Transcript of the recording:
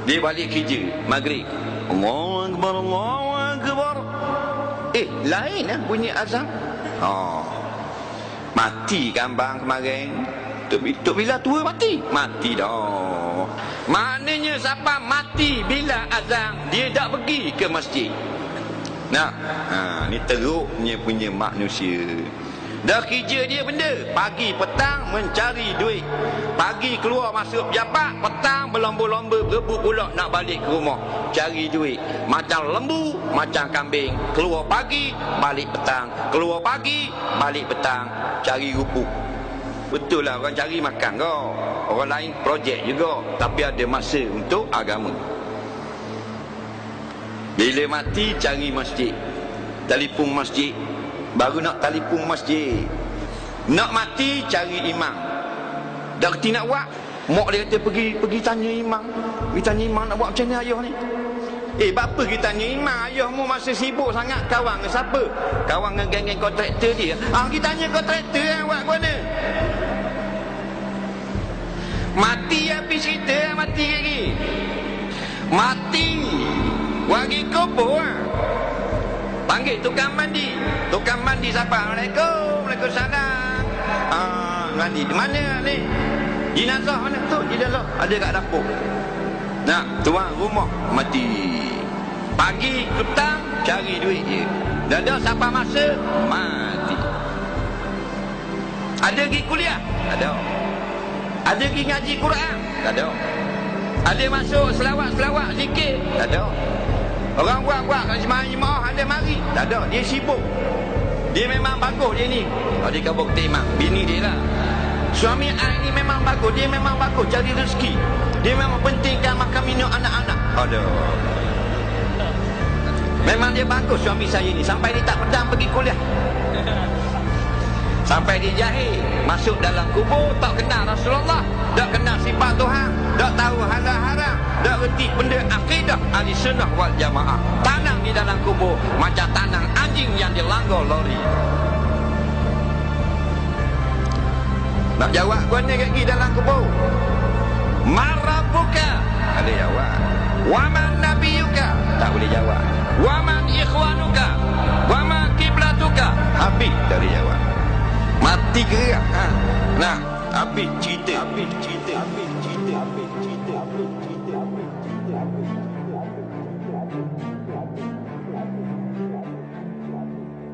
Dia balik kerja maghrib, Allahu Akbar, Allahu Akbar. Lain bunyi azan. Mati kan bang kemarin. Tok bila tua mati? Mati dah. Maknanya siapa mati bila azan, dia tak pergi ke masjid. Ni teruknya punya manusia. Dah kerja dia benda, pagi petang mencari duit, pagi keluar masuk pejabat, petang berlomba-lomba berebut pula nak balik ke rumah cari duit. Macam lembu, macam kambing, keluar pagi balik petang, keluar pagi balik petang, cari rupuk. Betul lah, orang cari makan kau, orang lain projek juga, tapi ada masa untuk agama. Bila mati cari masjid, telefon masjid, baru nak telefon masjid. Nak mati cari imam. Dah kerti nak buat, mak dia kata pergi tanya imam. Pergi tanya imam nak buat macam ni ayah ni. Bapa kita tanya imam, ayahmu masa sibuk sangat kawan dengan siapa? Kawan dengan geng-geng kontraktor dia. Kita tanya kontraktor yang buat mana? Mati habis cerita, mati lagi. Mati wagi kubur. Panggil tukang mandi. Tukang mandi siapa? Assalamualaikum. Waalaikumsalam. Mandi di mana ni? Jenazah mana tu? Jenazah ada kat dapur. Tuan rumah mati. Pagi petang cari duit je. Dah ada siapa masa mati. Ada pergi kuliah? Ada. Ada pergi ngaji Quran? Ada. Ada masuk selawat-selawat zikir? Ada. Orang buat-buat kat jemaah ada mari. Tak ada, dia sibuk. Dia memang bagus dia ni. Dia kabur kata imam, bini dia lah. Suami I ni memang bagus, dia memang bagus cari rezeki. Dia memang pentingkan makan minum anak-anak. Memang dia bagus suami saya ni, sampai dia tak pedang pergi kuliah. Sampai dia jahil, masuk dalam kubur, tak kenal Rasulullah, tak kenal sifat Tuhan, tak tahu halal haram, tak reti benda akidah ahli sunnah wal jamaah. Tanang di dalam kubur macam tanang anjing yang dilanggar lori. Nak jawab kau ni lagi dalam kubur. Marabuka, ada jawab. Waman nabiyuka, tak boleh jawab. Waman ikhwanuka, waman kiblatuka, habis dari jawab. Mati gerak. Habis cerita.